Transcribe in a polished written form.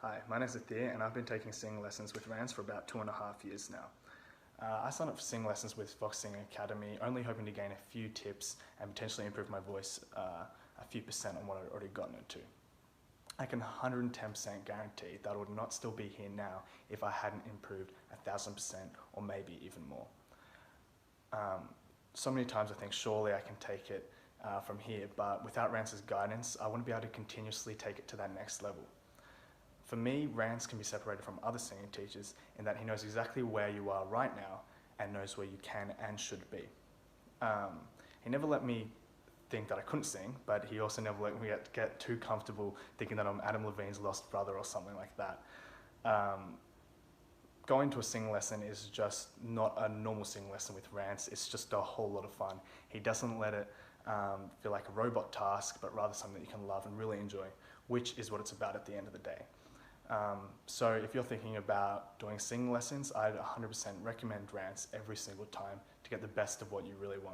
Hi, my name is Nathir and I've been taking singing lessons with Rients for about 2.5 years now. I signed up for singing lessons with Vox Singing Academy only hoping to gain a few tips and potentially improve my voice a few percent on what I'd already gotten it to. I can 110% guarantee that I would not still be here now if I hadn't improved 1,000% or maybe even more. So many times I think surely I can take it from here, but without Rients' guidance, I wouldn't be able to continuously take it to that next level. For me, Rients can be separated from other singing teachers in that he knows exactly where you are right now and knows where you can and should be. He never let me think that I couldn't sing, but he also never let me get too comfortable thinking that I'm Adam Levine's lost brother or something like that. Going to a singing lesson is just not a normal singing lesson with Rients, it's just a whole lot of fun. He doesn't let it feel like a robot task, but rather something that you can love and really enjoy, which is what it's about at the end of the day. So if you're thinking about doing singing lessons, I'd 100% recommend Rients every single time to get the best of what you really want.